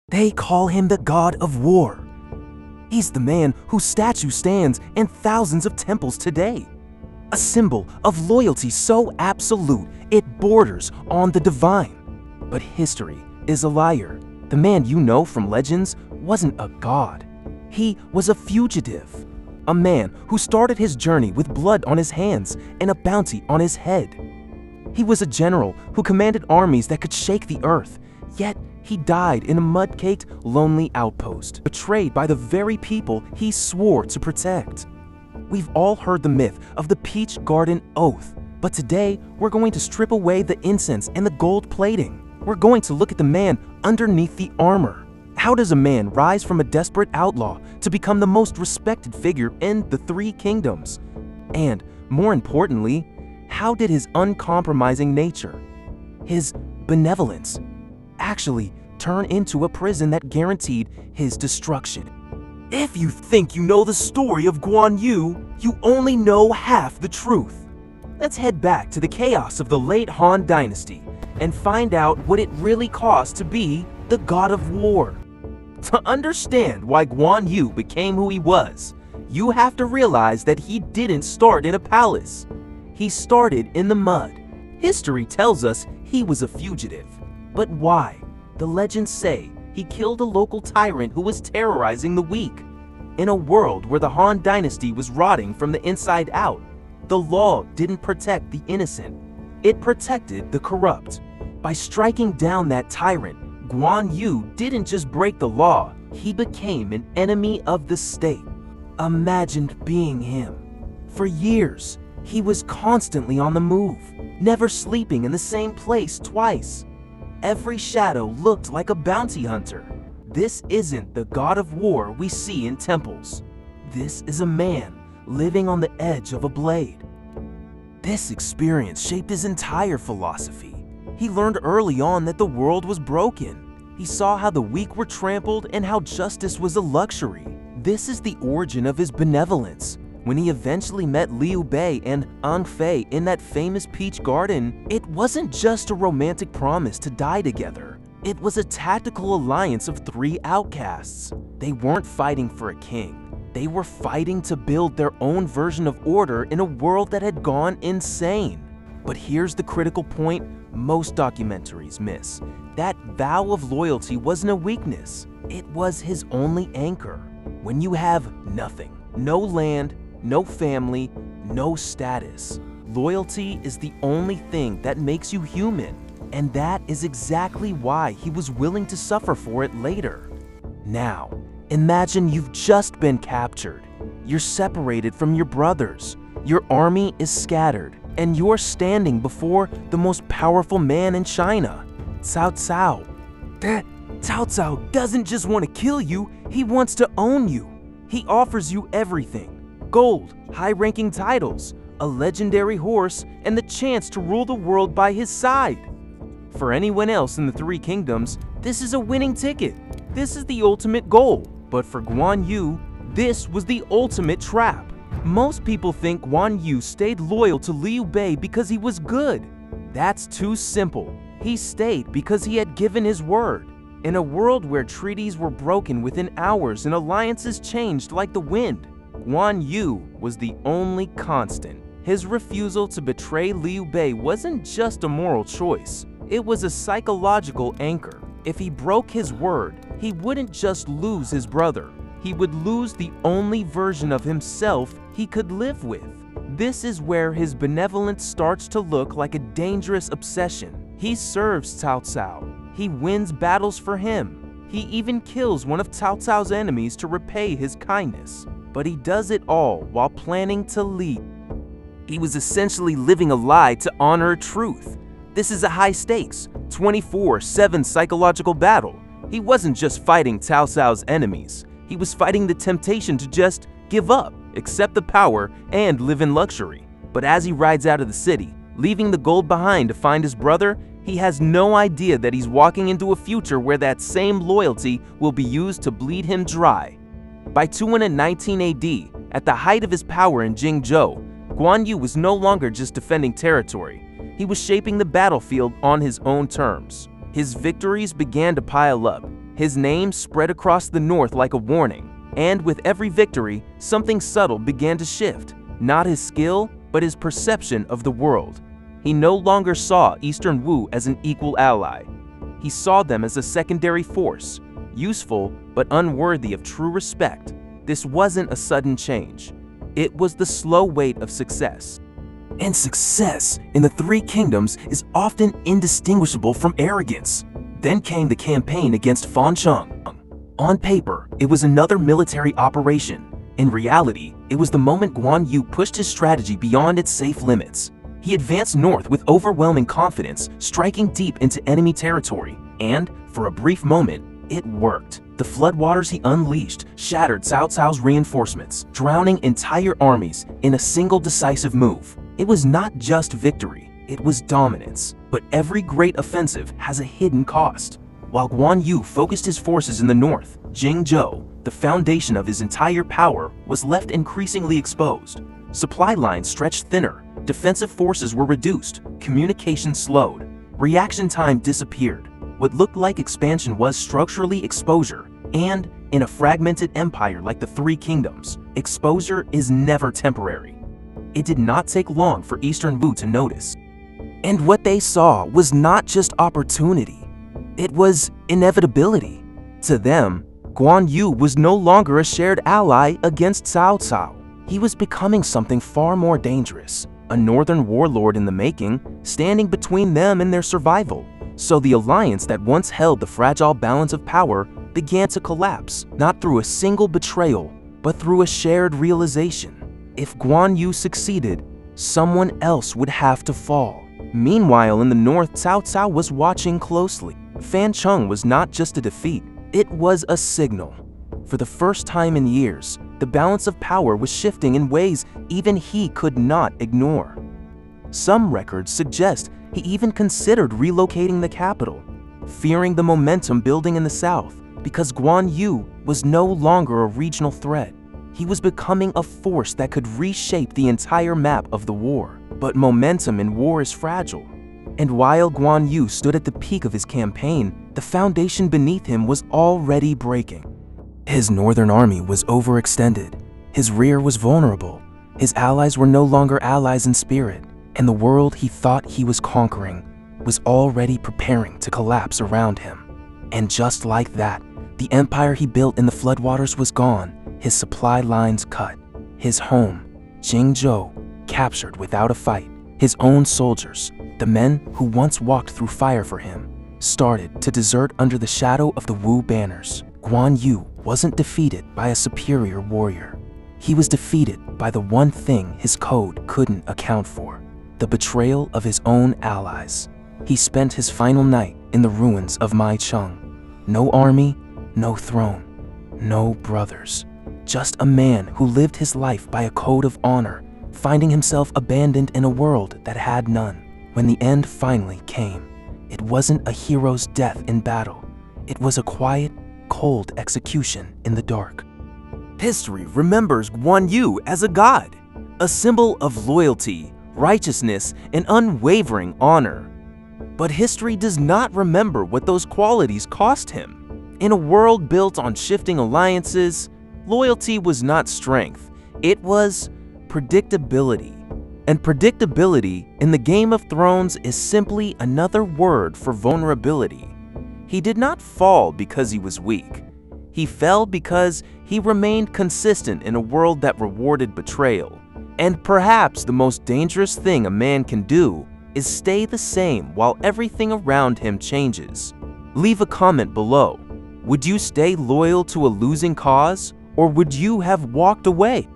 They call him the god of war. He's the man whose statue stands in thousands of temples today. A symbol of loyalty so absolute it borders on the divine. But history is a liar. The man you know from legends wasn't a god. He was a fugitive. A man who started his journey with blood on his hands and a bounty on his head. He was a general who commanded armies that could shake the earth, yet he died in a mud-caked, lonely outpost, betrayed by the very people he swore to protect. We've all heard the myth of the Peach Garden Oath, but today we're going to strip away the incense and the gold plating. We're going to look at the man underneath the armor. How does a man rise from a desperate outlaw to become the most respected figure in the Three Kingdoms? And, more importantly, how did his uncompromising nature, his benevolence, actually turn into a prison that guaranteed his destruction? If you think you know the story of Guan Yu, you only know half the truth. Let's head back to the chaos of the late Han Dynasty and find out what it really cost to be the god of war. To understand why Guan Yu became who he was, you have to realize that he didn't start in a palace. He started in the mud. History tells us he was a fugitive. But why? The legends say he killed a local tyrant who was terrorizing the weak. In a world where the Han Dynasty was rotting from the inside out, the law didn't protect the innocent. It protected the corrupt. By striking down that tyrant, Guan Yu didn't just break the law, he became an enemy of the state. Imagine being him. For years, he was constantly on the move, never sleeping in the same place twice. Every shadow looked like a bounty hunter. This isn't the god of war we see in temples. This is a man living on the edge of a blade. This experience shaped his entire philosophy. He learned early on that the world was broken. He saw how the weak were trampled and how justice was a luxury. This is the origin of his benevolence. When he eventually met Liu Bei and An Fei in that famous peach garden, it wasn't just a romantic promise to die together. It was a tactical alliance of three outcasts. They weren't fighting for a king. They were fighting to build their own version of order in a world that had gone insane. But here's the critical point most documentaries miss. That vow of loyalty wasn't a weakness. It was his only anchor. When you have nothing, no land, no family, no status, loyalty is the only thing that makes you human. And that is exactly why he was willing to suffer for it later. Now, imagine you've just been captured. You're separated from your brothers. Your army is scattered, and you're standing before the most powerful man in China, Cao Cao. Cao Cao doesn't just want to kill you, he wants to own you. He offers you everything: gold, high-ranking titles, a legendary horse, and the chance to rule the world by his side. For anyone else in the Three Kingdoms, this is a winning ticket. This is the ultimate goal. But for Guan Yu, this was the ultimate trap. Most people think Guan Yu stayed loyal to Liu Bei because he was good. That's too simple. He stayed because he had given his word. In a world where treaties were broken within hours and alliances changed like the wind, Guan Yu was the only constant. His refusal to betray Liu Bei wasn't just a moral choice. It was a psychological anchor. If he broke his word, he wouldn't just lose his brother. He would lose the only version of himself he could live with. This is where his benevolence starts to look like a dangerous obsession. He serves Cao Cao. He wins battles for him. He even kills one of Cao Cao's enemies to repay his kindness. But he does it all while planning to leave. He was essentially living a lie to honor a truth. This is a high-stakes, 24/7 psychological battle. He wasn't just fighting Cao Cao's enemies. He was fighting the temptation to just give up, accept the power, and live in luxury. But as he rides out of the city, leaving the gold behind to find his brother, he has no idea that he's walking into a future where that same loyalty will be used to bleed him dry. By 219 AD, at the height of his power in Jingzhou, Guan Yu was no longer just defending territory. He was shaping the battlefield on his own terms. His victories began to pile up. His name spread across the north like a warning, and with every victory, something subtle began to shift. Not his skill, but his perception of the world. He no longer saw Eastern Wu as an equal ally. He saw them as a secondary force, useful but unworthy of true respect. This wasn't a sudden change. It was the slow weight of success. And success in the Three Kingdoms is often indistinguishable from arrogance. Then came the campaign against Fancheng. On paper, it was another military operation. In reality, it was the moment Guan Yu pushed his strategy beyond its safe limits. He advanced north with overwhelming confidence, striking deep into enemy territory, and, for a brief moment, it worked. The floodwaters he unleashed shattered Cao Cao's reinforcements, drowning entire armies in a single decisive move. It was not just victory, it was dominance. But every great offensive has a hidden cost. While Guan Yu focused his forces in the north, Jingzhou, the foundation of his entire power, was left increasingly exposed. Supply lines stretched thinner, defensive forces were reduced, communication slowed, reaction time disappeared. What looked like expansion was structurally exposure, and in a fragmented empire like the Three Kingdoms, exposure is never temporary. It did not take long for Eastern Wu to notice. And what they saw was not just opportunity, it was inevitability. To them, Guan Yu was no longer a shared ally against Cao Cao. He was becoming something far more dangerous, a northern warlord in the making, standing between them and their survival. So the alliance that once held the fragile balance of power began to collapse, not through a single betrayal, but through a shared realization. If Guan Yu succeeded, someone else would have to fall. Meanwhile, in the north, Cao Cao was watching closely. Fancheng was not just a defeat, it was a signal. For the first time in years, the balance of power was shifting in ways even he could not ignore. Some records suggest he even considered relocating the capital, fearing the momentum building in the south, because Guan Yu was no longer a regional threat. He was becoming a force that could reshape the entire map of the war. But momentum in war is fragile. And while Guan Yu stood at the peak of his campaign, the foundation beneath him was already breaking. His northern army was overextended. His rear was vulnerable. His allies were no longer allies in spirit. And the world he thought he was conquering was already preparing to collapse around him. And just like that, the empire he built in the floodwaters was gone, his supply lines cut, his home, Jingzhou, captured without a fight. His own soldiers, the men who once walked through fire for him, started to desert under the shadow of the Wu banners. Guan Yu wasn't defeated by a superior warrior. He was defeated by the one thing his code couldn't account for, the betrayal of his own allies. He spent his final night in the ruins of Maicheng. No army, no throne, no brothers. Just a man who lived his life by a code of honor, finding himself abandoned in a world that had none. When the end finally came, it wasn't a hero's death in battle. It was a quiet, cold execution in the dark. History remembers Guan Yu as a god, a symbol of loyalty, righteousness, and unwavering honor. But history does not remember what those qualities cost him. In a world built on shifting alliances, loyalty was not strength, it was predictability. And predictability in the Game of Thrones is simply another word for vulnerability. He did not fall because he was weak. He fell because he remained consistent in a world that rewarded betrayal. And perhaps the most dangerous thing a man can do is stay the same while everything around him changes. Leave a comment below. Would you stay loyal to a losing cause, or would you have walked away?